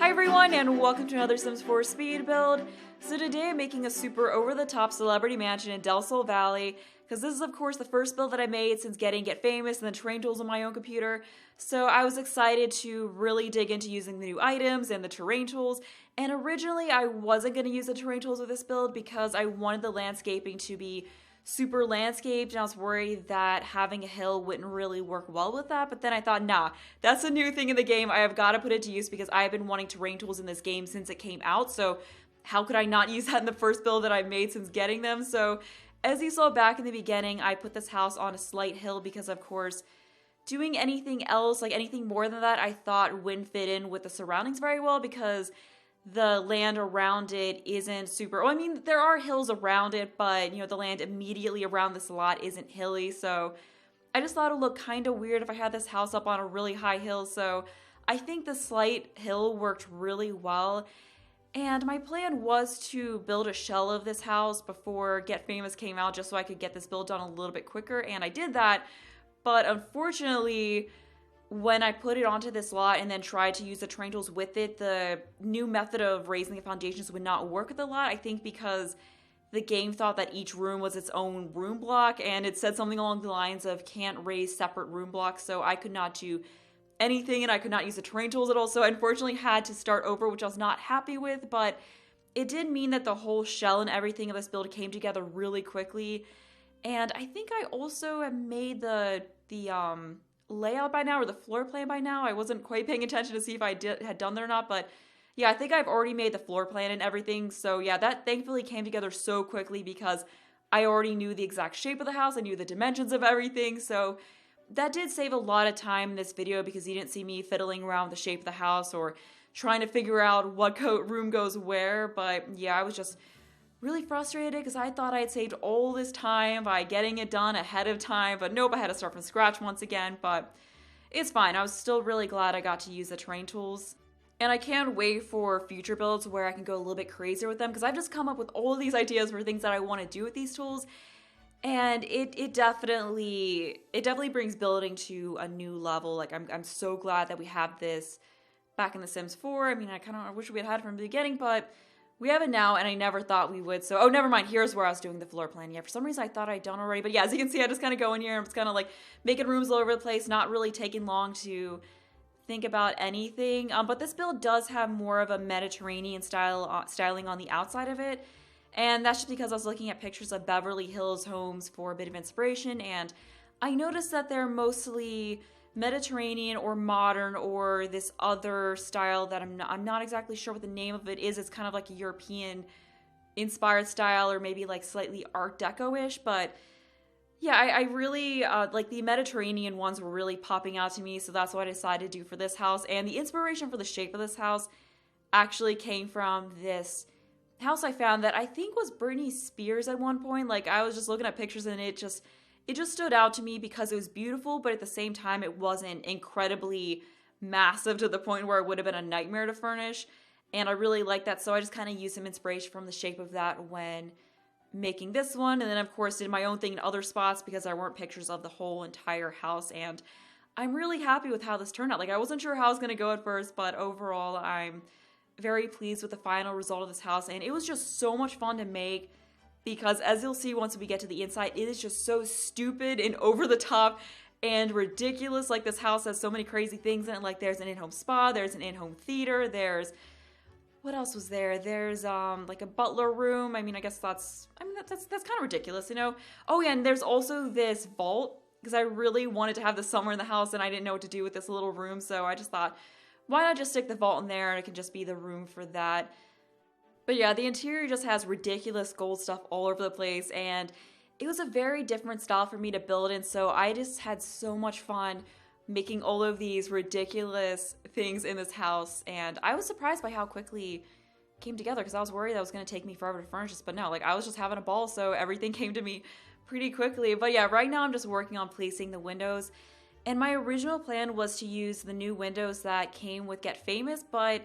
Hi everyone, and welcome to another Sims 4 speed build. So today I'm making a super over-the-top celebrity mansion in Del Sol Valley, because this is of course the first build that I made since getting Get Famous and the terrain tools on my own computer. So I was excited to really dig into using the new items and the terrain tools, and originally I wasn't going to use the terrain tools with this build because I wanted the landscaping to be super landscaped, and I was worried that having a hill wouldn't really work well with that. But then I thought, nah, that's a new thing in the game. I have got to put it to use because I have been wanting terrain tools in this game since it came out. So how could I not use that in the first build that I've made since getting them? So as you saw back in the beginning, I put this house on a slight hill because, of course, doing anything else, like anything more than that, I thought wouldn't fit in with the surroundings very well because the land around it isn't super, well, I mean, there are hills around it, but, you know, the land immediately around this lot isn't hilly, so I just thought it would look kind of weird if I had this house up on a really high hill, so I think the slight hill worked really well. And my plan was to build a shell of this house before Get Famous came out just so I could get this build done a little bit quicker, and I did that, but unfortunately, when I put it onto this lot and then tried to use the terrain tools with it, the new method of raising the foundations would not work with the lot. I think because the game thought that each room was its own room block, and it said something along the lines of can't raise separate room blocks, so I could not do anything and I could not use the terrain tools at all, so I unfortunately had to start over, which I was not happy with, but it did mean that the whole shell and everything of this build came together really quickly. And I think I also have made the layout by now, or the floor plan by now. I wasn't quite paying attention to see if I had done that or not, but yeah, I think I've already made the floor plan and everything. So yeah, that thankfully came together so quickly because I already knew the exact shape of the house. I knew the dimensions of everything. So that did save a lot of time in this video because you didn't see me fiddling around with the shape of the house or trying to figure out what room goes where. But yeah, I was just really frustrated because I thought I had saved all this time by getting it done ahead of time, but nope, I had to start from scratch once again, but it's fine. I was still really glad I got to use the terrain tools. And I can't wait for future builds where I can go a little bit crazier with them because I've just come up with all of these ideas for things that I want to do with these tools, and it definitely brings building to a new level. Like I'm so glad that we have this back in The Sims 4. I mean, I kind of wish we had had it from the beginning, but we have it now, and I never thought we would. So, oh, never mind. Here's where I was doing the floor plan. Yeah, for some reason I thought I'd done already. But yeah, as you can see, I just kind of go in here and I'm just kind of like making rooms all over the place, not really taking long to think about anything. But this build does have more of a Mediterranean styling on the outside of it. And that's just because I was looking at pictures of Beverly Hills homes for a bit of inspiration. And I noticed that they're mostly Mediterranean or modern or this other style that I'm not exactly sure what the name of it is. It's kind of like a European inspired style or maybe like slightly Art Deco-ish, but yeah, I really like the Mediterranean ones were really popping out to me, so that's what I decided to do for this house. And the inspiration for the shape of this house actually came from this house I found that I think was Britney Spears at one point. Like I was just looking at pictures and it just stood out to me because it was beautiful, but at the same time, it wasn't incredibly massive to the point where it would have been a nightmare to furnish. And I really like that, so I just kind of used some inspiration from the shape of that when making this one. And then, of course, did my own thing in other spots because there weren't pictures of the whole entire house. And I'm really happy with how this turned out. Like, I wasn't sure how I was going to go at first, but overall, I'm very pleased with the final result of this house. And it was just so much fun to make, because as you'll see once we get to the inside, it is just so stupid and over the top and ridiculous. Like this house has so many crazy things in it. Like there's an in-home spa, there's an in-home theater, there's, what else was there? There's like a butler room. I mean, I guess that's kind of ridiculous, you know? Oh yeah, and there's also this vault because I really wanted to have this somewhere in the house and I didn't know what to do with this little room. So I just thought, why not just stick the vault in there and it can just be the room for that. But yeah, the interior just has ridiculous gold stuff all over the place, and it was a very different style for me to build in, so I just had so much fun making all of these ridiculous things in this house, and I was surprised by how quickly it came together because I was worried that was going to take me forever to furnish this, but no, like I was just having a ball, so everything came to me pretty quickly. But yeah, right now I'm just working on placing the windows, and my original plan was to use the new windows that came with Get Famous, but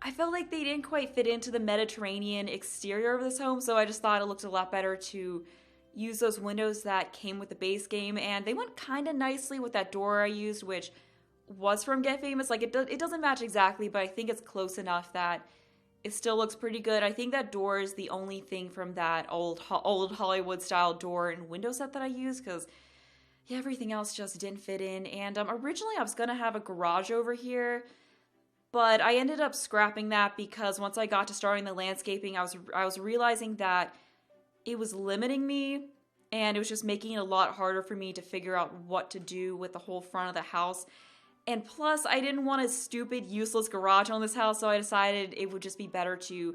I felt like they didn't quite fit into the Mediterranean exterior of this home, so I just thought it looked a lot better to use those windows that came with the base game, and they went kind of nicely with that door I used, which was from Get Famous. Like, it doesn't match exactly, but I think it's close enough that it still looks pretty good. I think that door is the only thing from that old Hollywood style door and window set that I use, because yeah, everything else just didn't fit in. And originally I was gonna have a garage over here, but I ended up scrapping that because once I got to starting the landscaping, I was realizing that it was limiting me, and it was just making it a lot harder for me to figure out what to do with the whole front of the house. And plus, I didn't want a stupid, useless garage on this house, so I decided it would just be better to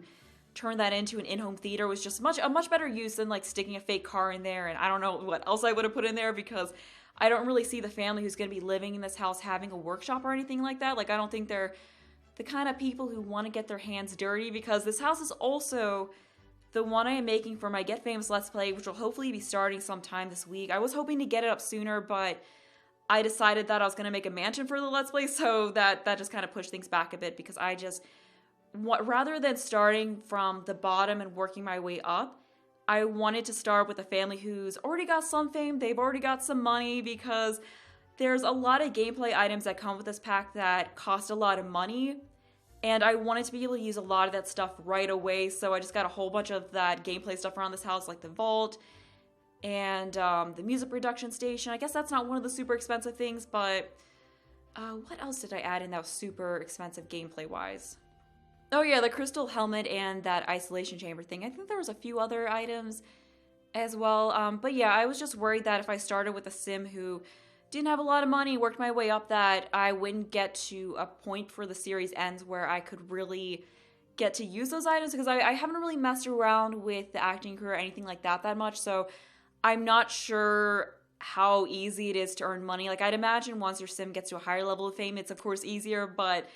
turn that into an in-home theater. It was just a much better use than like sticking a fake car in there, and I don't know what else I would have put in there, because I don't really see the family who's going to be living in this house having a workshop or anything like that. Like, I don't think they're the kind of people who want to get their hands dirty, because this house is also the one I am making for my Get Famous Let's Play, which will hopefully be starting sometime this week. I was hoping to get it up sooner, but I decided that I was going to make a mansion for the Let's Play, so that just kind of pushed things back a bit, because I just, rather than starting from the bottom and working my way up, I wanted to start with a family who's already got some fame, they've already got some money, because there's a lot of gameplay items that come with this pack that cost a lot of money, and I wanted to be able to use a lot of that stuff right away, so I just got a whole bunch of that gameplay stuff around this house, like the vault, and the music production station. I guess that's not one of the super expensive things, but what else did I add in that was super expensive gameplay-wise? Oh yeah, the crystal helmet and that isolation chamber thing. I think there was a few other items as well, but yeah, I was just worried that if I started with a sim who didn't have a lot of money, worked my way up, that I wouldn't get to a point for the series ends where I could really get to use those items, because I haven't really messed around with the acting career or anything like that much, so I'm not sure how easy it is to earn money. Like, I'd imagine once your sim gets to a higher level of fame, it's of course easier, but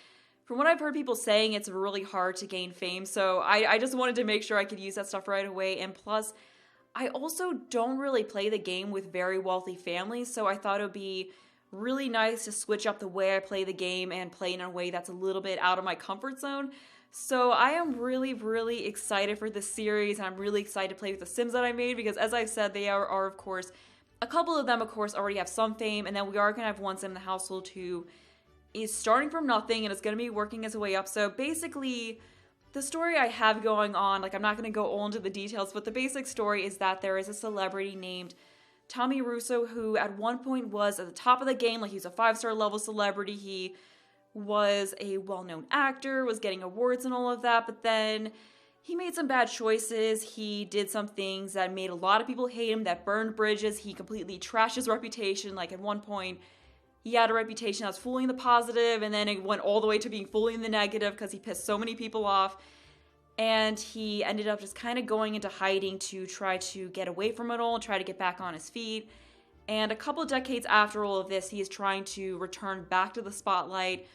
from what I've heard people saying, it's really hard to gain fame, so I just wanted to make sure I could use that stuff right away. And plus, I also don't really play the game with very wealthy families, so I thought it would be really nice to switch up the way I play the game and play in a way that's a little bit out of my comfort zone. So I am really, really excited for this series, and I'm really excited to play with the Sims that I made, because as I've said, they are of course, a couple of them of course already have some fame, and then we are going to have one Sim in the household who is starting from nothing and is going to be working his way up. So basically, the story I have going on, like, I'm not going to go all into the details, but the basic story is that there is a celebrity named Tommy Russo who at one point was at the top of the game. Like, he was a 5-star level celebrity. He was a well-known actor, was getting awards and all of that, but then he made some bad choices. He did some things that made a lot of people hate him, that burned bridges. He completely trashed his reputation. Like, at one point, he had a reputation that was fully in the positive, and then it went all the way to being fully in the negative because he pissed so many people off. And he ended up just kind of going into hiding to try to get away from it all and try to get back on his feet. And a couple of decades after all of this, he is trying to return back to the spotlight.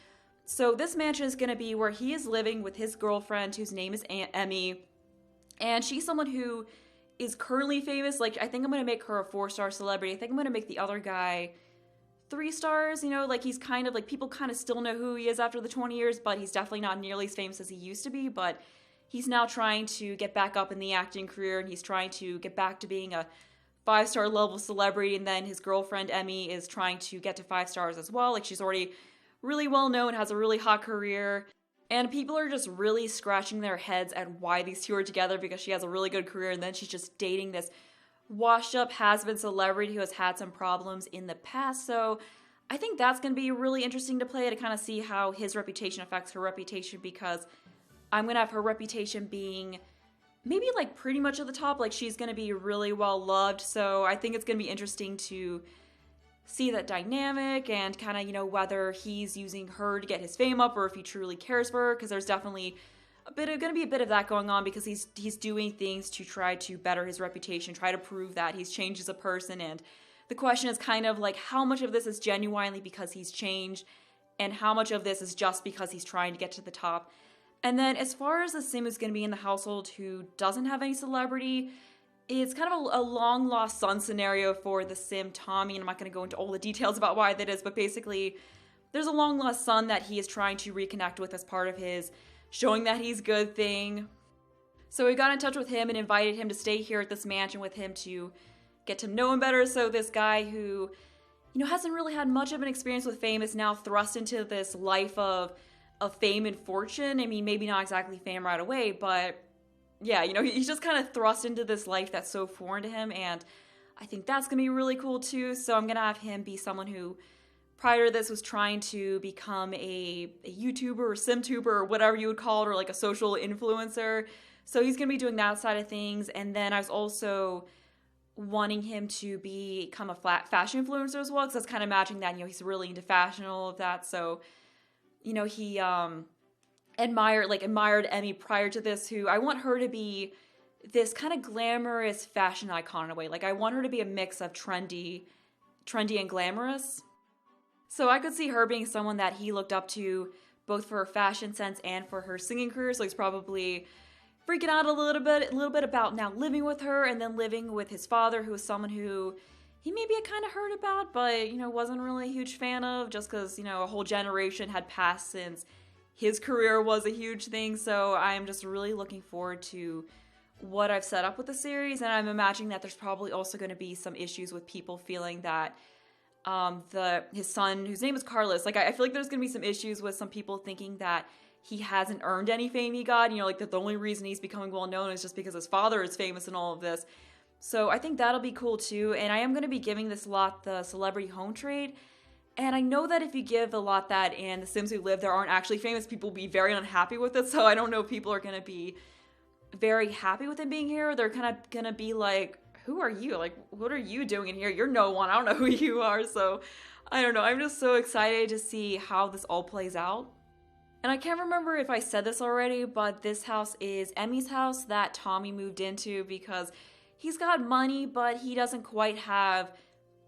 So this mansion is going to be where he is living with his girlfriend, whose name is Aunt Emmy. And she's someone who is currently famous. Like, I think I'm going to make her a 4-star celebrity. I think I'm going to make the other guy 3 stars, you know, like, he's kind of like, people kind of still know who he is after the 20 years, but he's definitely not nearly as famous as he used to be. But he's now trying to get back up in the acting career, and he's trying to get back to being a 5-star level celebrity. And then his girlfriend Emmy is trying to get to 5 stars as well. Like, she's already really well known, has a really hot career, and people are just really scratching their heads at why these two are together, because she has a really good career and then she's just dating this washed up has-been celebrity who has had some problems in the past. So I think that's going to be really interesting to play, to kind of see how his reputation affects her reputation, because I'm going to have her reputation being maybe like pretty much at the top. Like, she's going to be really well loved. So I think it's going to be interesting to see that dynamic and kind of, you know, whether he's using her to get his fame up or if he truly cares for her, because there's definitely going to be a bit of that going on, because he's doing things to try to better his reputation, try to prove that he's changed as a person. And the question is kind of like, how much of this is genuinely because he's changed, and how much of this is just because he's trying to get to the top. And then as far as the sim who's going to be in the household who doesn't have any celebrity, it's kind of a long lost son scenario for the sim Tommy, and I'm not going to go into all the details about why that is, but basically there's a long lost son that he is trying to reconnect with as part of his showing that he's good thing. So we got in touch with him and invited him to stay here at this mansion with him to get to know him better. So this guy who hasn't really had much of an experience with fame, is now thrust into this life of fame and fortune. I mean, maybe not exactly fame right away, but yeah, he's just kind of thrust into this life that's so foreign to him, and I think that's gonna be really cool too. So I'm gonna have him be someone who, prior to this, was trying to become a YouTuber or SimTuber or whatever you would call it, or like a social influencer. So he's gonna be doing that side of things, and then I was also wanting him to become a fashion influencer as well, because that's kind of matching that. He's really into fashion and all of that. So, he admired Emmy prior to this, who I want her to be this kind of glamorous fashion icon in a way. Like, I want her to be a mix of trendy and glamorous. So I could see her being someone that he looked up to, both for her fashion sense and for her singing career. So he's probably freaking out a little bit about now living with her, and then living with his father, who is someone who he maybe had kind of heard about, but, wasn't really a huge fan of, just because, a whole generation had passed since his career was a huge thing. So I'm just really looking forward to what I've set up with the series, and I'm imagining that there's probably also going to be some issues with people feeling that his son, whose name is Carlos, like, I feel like there's going to be some issues with some people thinking that he hasn't earned any fame he got, like that the only reason he's becoming well known is just because his father is famous and all of this. So I think that'll be cool too, and I am going to be giving this lot the celebrity home trade. And I know that if you give a lot that and the Sims who live there aren't actually famous, people will be very unhappy with it. So I don't know if people are going to be very happy with him being here. They're kind of going to be like, who are you? Like, what are you doing in here? You're no one. I don't know who you are. So I don't know. I'm just so excited to see how this all plays out. And I can't remember if I said this already, but this house is Emmy's house that Tommy moved into, because he's got money, but he doesn't quite have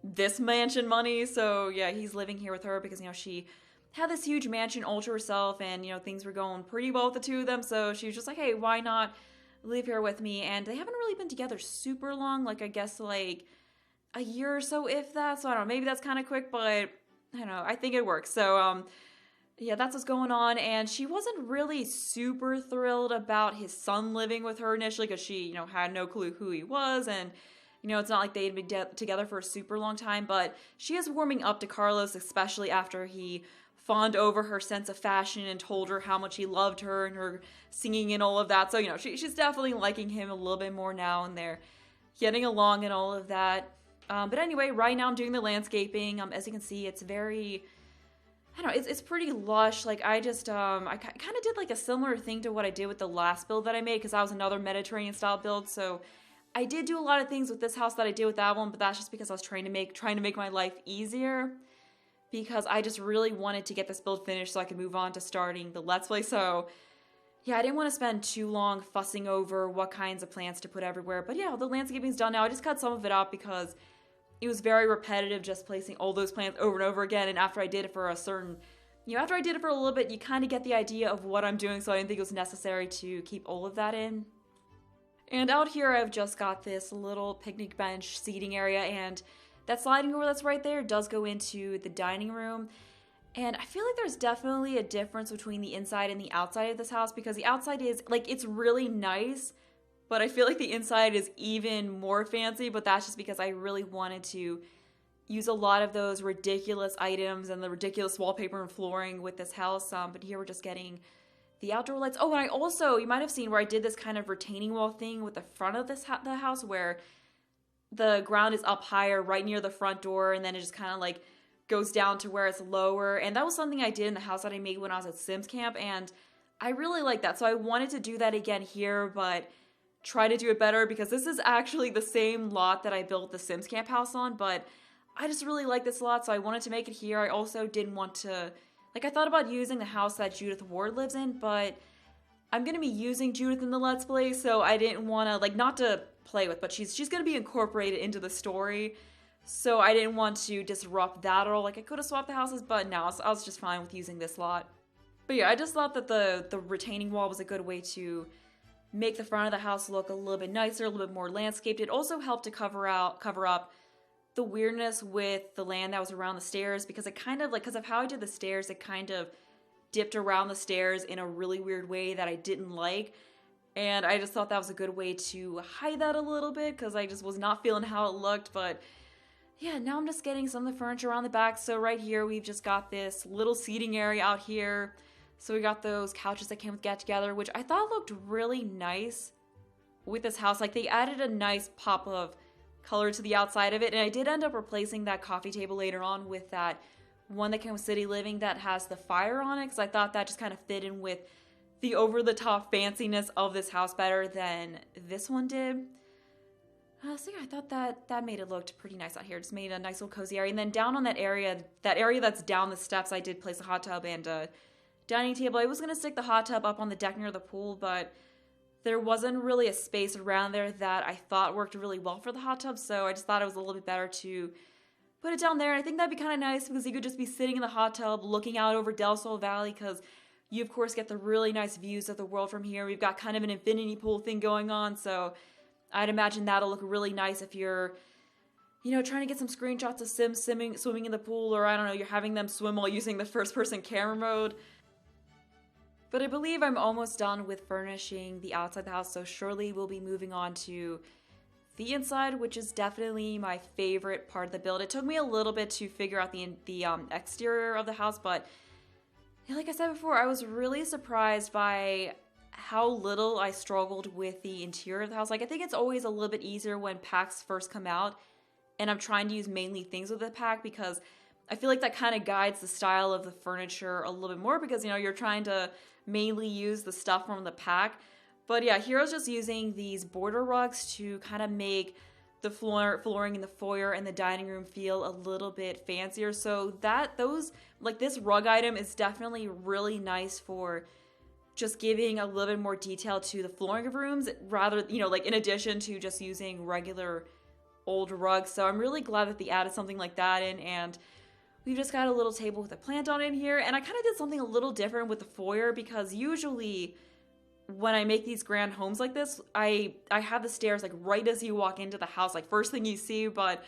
this mansion money. So yeah, he's living here with her because, she had this huge mansion all to herself, and, things were going pretty well with the two of them. So she was just like, hey, why not live here with me? And they haven't really been together super long, like, I guess like a year or so, if that. So I don't know, maybe that's kind of quick, but I don't know, I think it works. So yeah, that's what's going on. And she wasn't really super thrilled about his son living with her initially, because she, had no clue who he was. And, it's not like they had been together for a super long time. But she is warming up to Carlos, especially after he fawned over her sense of fashion and told her how much he loved her and her singing and all of that. So, she's definitely liking him a little bit more now, and they're getting along and all of that. But anyway, right now I'm doing the landscaping. As you can see, it's very... I don't know, it's pretty lush. Like, I just, I kind of did like a similar thing to what I did with the last build that I made, because that was another Mediterranean style build. So I did do a lot of things with this house that I did with that one, but that's just because I was trying to make my life easier, because I just really wanted to get this build finished so I could move on to starting the Let's Play. So yeah, I didn't want to spend too long fussing over what kinds of plants to put everywhere. But yeah, the landscaping's done now. I just cut some of it out because it was very repetitive, just placing all those plants over and over again. And after I did it for a certain, after I did it for a little bit, you kind of get the idea of what I'm doing. So I didn't think it was necessary to keep all of that in. And out here, I've just got this little picnic bench seating area, and that sliding door that's right there does go into the dining room. And I feel like there's definitely a difference between the inside and the outside of this house, because the outside is, like, it's really nice, but I feel like the inside is even more fancy. But that's just because I really wanted to use a lot of those ridiculous items and the ridiculous wallpaper and flooring with this house. But here we're just getting the outdoor lights. Oh, and I also, you might have seen where I did this kind of retaining wall thing with the front of the house, where the ground is up higher right near the front door, and then it just kind of like goes down to where it's lower. And that was something I did in the house that I made when I was at Sims Camp, and I really like that. So I wanted to do that again here, but try to do it better, because this is actually the same lot that I built the Sims Camp house on, but I just really like this lot, so I wanted to make it here. I also didn't want to, like, I thought about using the house that Judith Ward lives in, but I'm going to be using Judith in the Let's Play, so I didn't want to, like, not to play with, but she's going to be incorporated into the story, so I didn't want to disrupt that at all. Like, I could have swapped the houses, but no, I was just fine with using this lot. But yeah, I just thought that the retaining wall was a good way to make the front of the house look a little bit nicer, a little bit more landscaped. It also helped to cover up the weirdness with the land that was around the stairs, because it kind of, like, because of how I did the stairs, it kind of dipped around the stairs in a really weird way that I didn't like. And I just thought that was a good way to hide that a little bit, because I just was not feeling how it looked. But Yeah, now I'm just getting some of the furniture around the back. So right here, we've just got this little seating area out here. So we got those couches that came with Get Together, which I thought looked really nice with this house. Like, they added a nice pop of color to the outside of it. And I did end up replacing that coffee table later on with that one that came with City Living that has the fire on it, because I thought that just kind of fit in with the over-the-top fanciness of this house better than this one did. So yeah, I thought that made it look pretty nice out here. Just made a nice little cozy area. And then down on that area that's down the steps, I did place a hot tub and a dining table. I was going to stick the hot tub up on the deck near the pool, but there wasn't really a space around there that I thought worked really well for the hot tub, so I just thought it was a little bit better to put it down there. And I think that'd be kind of nice because you could just be sitting in the hot tub looking out over Del Sol Valley, because you, of course, get the really nice views of the world from here. We've got kind of an infinity pool thing going on, so I'd imagine that'll look really nice if you're, trying to get some screenshots of Sims swimming in the pool, or I don't know, you're having them swim while using the first-person camera mode. But I believe I'm almost done with furnishing the outside of the house, so surely we'll be moving on to the inside, which is definitely my favorite part of the build. It took me a little bit to figure out the exterior of the house, but like I said before, I was really surprised by how little I struggled with the interior of the house. Like, I think it's always a little bit easier when packs first come out, and I'm trying to use mainly things with the pack, because I feel like that kind of guides the style of the furniture a little bit more, because, you're trying to mainly use the stuff from the pack. But yeah, here I was just using these border rugs to kind of make the flooring in the foyer and the dining room feel a little bit fancier. So this rug item is definitely really nice for just giving a little bit more detail to the flooring of rooms, rather, in addition to just using regular old rugs. So I'm really glad that they added something like that in, and we've just got a little table with a plant on it in here. And I kind of did something a little different with the foyer, because usually when I make these grand homes like this, I have the stairs like right as you walk into the house, like first thing you see. But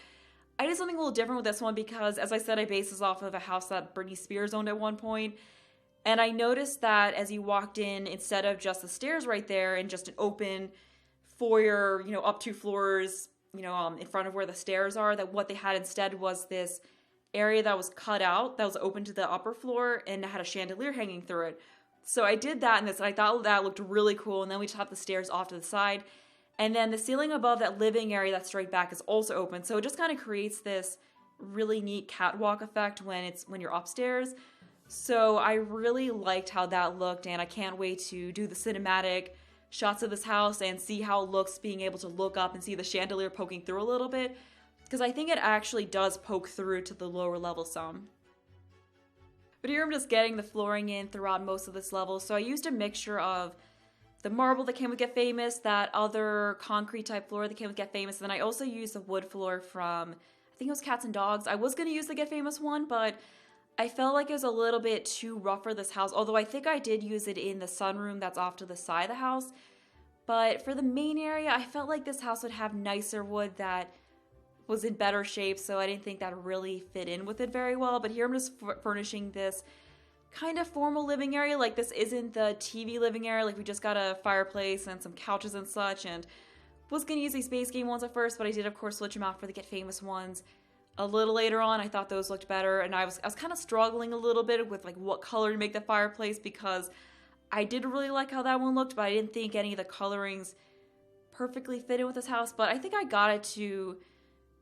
I did something a little different with this one because, as I said, I based this off of a house that Britney Spears owned at one point. And I noticed that as you walked in, instead of just the stairs right there and just an open foyer, up 2 floors, in front of where the stairs are, that what they had instead was this area that was cut out, that was open to the upper floor, and it had a chandelier hanging through it. So I did that in this, and I thought that looked really cool. And then we just have the stairs off to the side. And then the ceiling above that living area that's straight back is also open. So it just kind of creates this really neat catwalk effect when you're upstairs. So I really liked how that looked, and I can't wait to do the cinematic shots of this house and see how it looks being able to look up and see the chandelier poking through a little bit, because I think it actually does poke through to the lower level some. But here I'm just getting the flooring in throughout most of this level. So I used a mixture of the marble that came with Get Famous, that other concrete type floor that came with Get Famous, and then I also used the wood floor from, I think it was Cats and Dogs. I was going to use the Get Famous one, but I felt like it was a little bit too rough for this house, although I think I did use it in the sunroom that's off to the side of the house. But for the main area, I felt like this house would have nicer wood that was in better shape, so I didn't think that really fit in with it very well. But here I'm just furnishing this kind of formal living area. Like, this isn't the TV living area. Like, we just got a fireplace and some couches and such, and was going to use these Space Game ones at first, but I did, of course, switch them out for the Get Famous ones a little later on. I thought those looked better, and I was kind of struggling a little bit with, like, what color to make the fireplace, because I did really like how that one looked, but I didn't think any of the colorings perfectly fit in with this house. But I think I got it to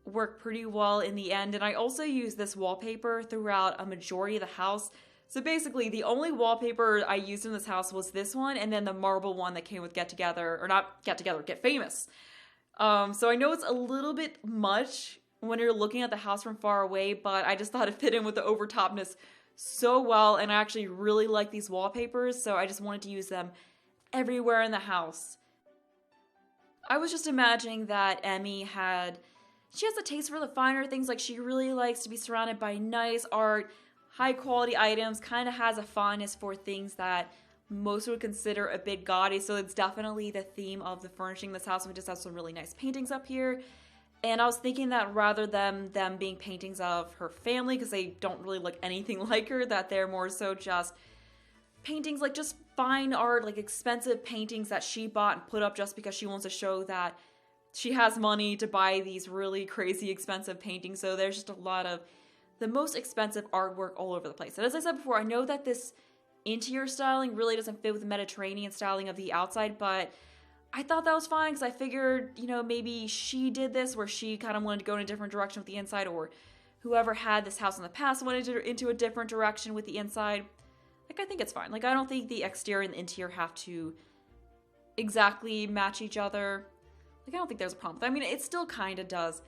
work pretty well in the end. And I also used this wallpaper throughout a majority of the house. So basically, the only wallpaper I used in this house was this one, and then the marble one that came with Get Together, or not Get Together, Get Famous. So I know it's a little bit much when you're looking at the house from far away, but I just thought it fit in with the overtopness so well, and I actually really like these wallpapers, so I just wanted to use them everywhere in the house. I was just imagining that Emmy she has a taste for the finer things. Like, she really likes to be surrounded by nice art, high quality items, kind of has a fondness for things that most would consider a bit gaudy. So it's definitely the theme of the furnishing this house. We just have some really nice paintings up here. And I was thinking that rather than them being paintings of her family, because they don't really look anything like her, that they're more so just paintings, like just fine art, like expensive paintings that she bought and put up just because she wants to show that she has money to buy these really crazy expensive paintings, so there's just a lot of the most expensive artwork all over the place. And as I said before, I know that this interior styling really doesn't fit with the Mediterranean styling of the outside, but I thought that was fine because I figured, you know, maybe she did this where she kind of wanted to go in a different direction with the inside, or whoever had this house in the past wanted to into a different direction with the inside. Like, I think it's fine. Like, I don't think the exterior and the interior have to exactly match each other. Like, I don't think there's a problem. I mean, it still kind of does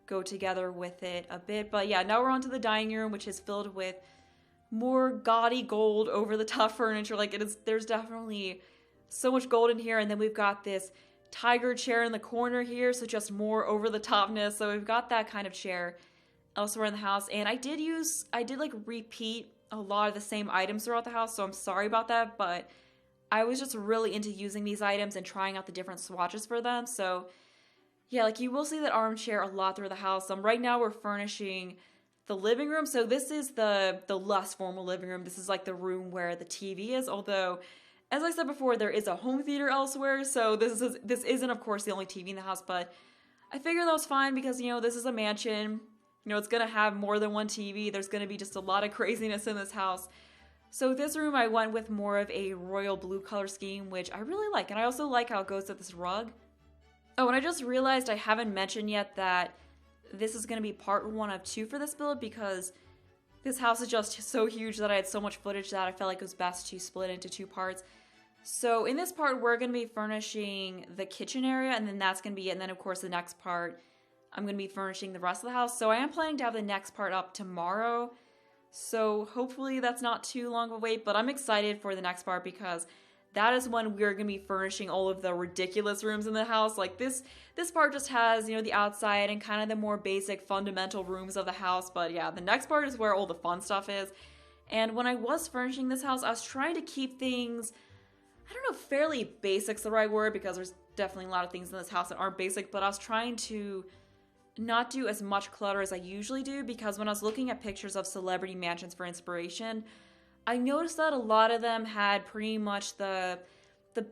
go together with it a bit. But yeah, now we're on to the dining room, which is filled with more gaudy gold over the top furniture. Like, there's definitely so much gold in here. And then we've got this tiger chair in the corner here, so just more over the topness. So we've got that kind of chair elsewhere in the house. And I did like repeat a lot of the same items throughout the house, so I'm sorry about that, but I was just really into using these items and trying out the different swatches for them. So yeah, like, you will see that armchair a lot through the house. Right now we're furnishing the living room. So this is the less formal living room. This is like the room where the TV is, although as I said before, there is a home theater elsewhere. So this isn't, of course, the only TV in the house, but I figured that was fine because, you know, this is a mansion. You know, it's going to have more than one TV. There's going to be just a lot of craziness in this house. So this room, I went with more of a royal blue color scheme, which I really like. And I also like how it goes with this rug. Oh, and I just realized I haven't mentioned yet that this is going to be part 1 of 2 for this build, because this house is just so huge that I had so much footage that I felt like it was best to split into 2 parts. So in this part, we're going to be furnishing the kitchen area, and then that's going to be it. And then, of course, the next part, I'm going to be furnishing the rest of the house. So I am planning to have the next part up tomorrow. So hopefully that's not too long of a wait, but I'm excited for the next part because that is when we're going to be furnishing all of the ridiculous rooms in the house. Like, this part just has, you know, the outside and kind of the more basic fundamental rooms of the house. But yeah, the next part is where all the fun stuff is. And when I was furnishing this house, I was trying to keep things, I don't know if fairly basic's the right word, because there's definitely a lot of things in this house that aren't basic, but I was trying to not do as much clutter as I usually do, because when I was looking at pictures of celebrity mansions for inspiration, I noticed that a lot of them had pretty much the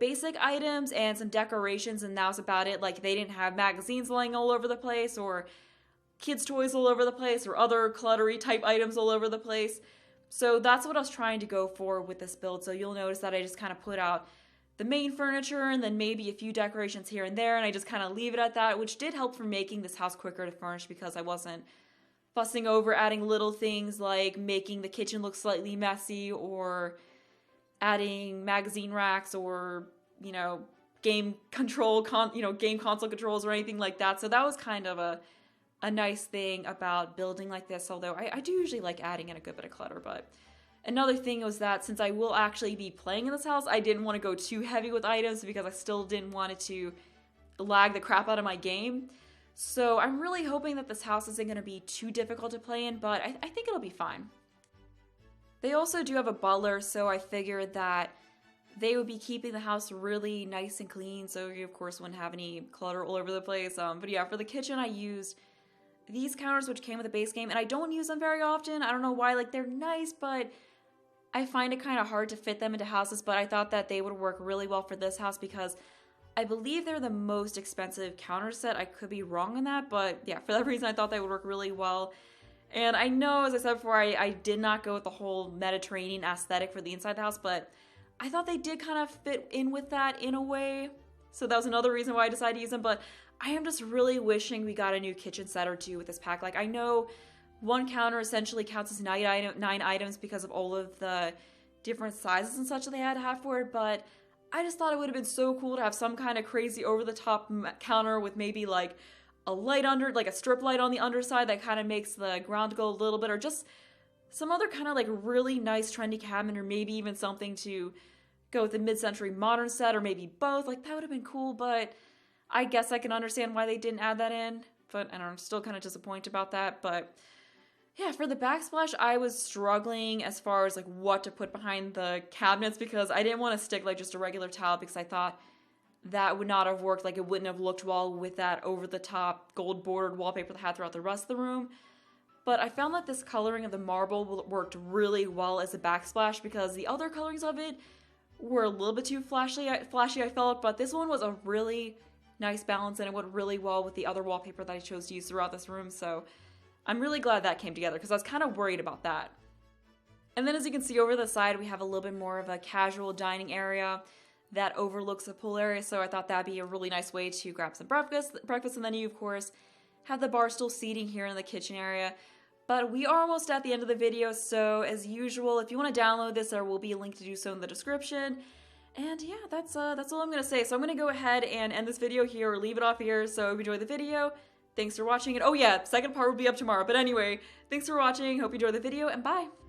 basic items and some decorations, and that was about it. Like, they didn't have magazines laying all over the place, or kids' toys all over the place, or other cluttery type items all over the place. So that's what I was trying to go for with this build. So you'll notice that I just kind of put out the main furniture and then maybe a few decorations here and there, and I just kind of leave it at that, which did help for making this house quicker to furnish because I wasn't fussing over adding little things like making the kitchen look slightly messy, or adding magazine racks, or, you know, game console controls or anything like that. So that was kind of a nice thing about building like this, although I do usually like adding in a good bit of clutter. But another thing was that since I will actually be playing in this house, I didn't want to go too heavy with items because I still didn't want it to lag the crap out of my game. So I'm really hoping that this house isn't going to be too difficult to play in, but I think it'll be fine. They also do have a butler, so I figured that they would be keeping the house really nice and clean, so you of course wouldn't have any clutter all over the place. But yeah, for the kitchen I used these counters which came with the base game, and I don't use them very often. I don't know why. Like, they're nice, but I find it kind of hard to fit them into houses, but I thought that they would work really well for this house because I believe they're the most expensive counter set. I could be wrong on that, but yeah, for that reason I thought they would work really well. And I know, as I said before, I did not go with the whole Mediterranean aesthetic for the inside of the house, but I thought they did kind of fit in with that in a way. So that was another reason why I decided to use them, but I am just really wishing we got a new kitchen set or two with this pack. Like, I know one counter essentially counts as 9 items because of all of the different sizes and such that they had to have for it, but I just thought it would have been so cool to have some kind of crazy over-the-top counter with maybe like a light under, like a strip light on the underside that kind of makes the ground go a little bit, or just some other kind of like really nice trendy cabinet, or maybe even something to go with the mid-century modern set, or maybe both. Like, that would have been cool, but I guess I can understand why they didn't add that in. But I don't know, I'm still kind of disappointed about that. But yeah, for the backsplash, I was struggling as far as like what to put behind the cabinets, because I didn't want to stick like just a regular tile, because I thought that would not have worked. Like, it wouldn't have looked well with that over-the-top gold bordered wallpaper that I had throughout the rest of the room. But I found that this coloring of the marble worked really well as a backsplash, because the other colorings of it were a little bit too flashy I felt, but this one was a really nice balance and it went really well with the other wallpaper that I chose to use throughout this room. So I'm really glad that came together because I was kind of worried about that. And then as you can see over the side, we have a little bit more of a casual dining area that overlooks the pool area. So I thought that'd be a really nice way to grab some breakfast. And then you, of course, have the bar stool seating here in the kitchen area. But we are almost at the end of the video. So as usual, if you want to download this, there will be a link to do so in the description. And yeah, that's all I'm going to say. So I'm going to go ahead and end this video here or leave it off here. So if you enjoyed the video, thanks for watching. And oh yeah, second part will be up tomorrow. But anyway, thanks for watching. Hope you enjoyed the video and bye.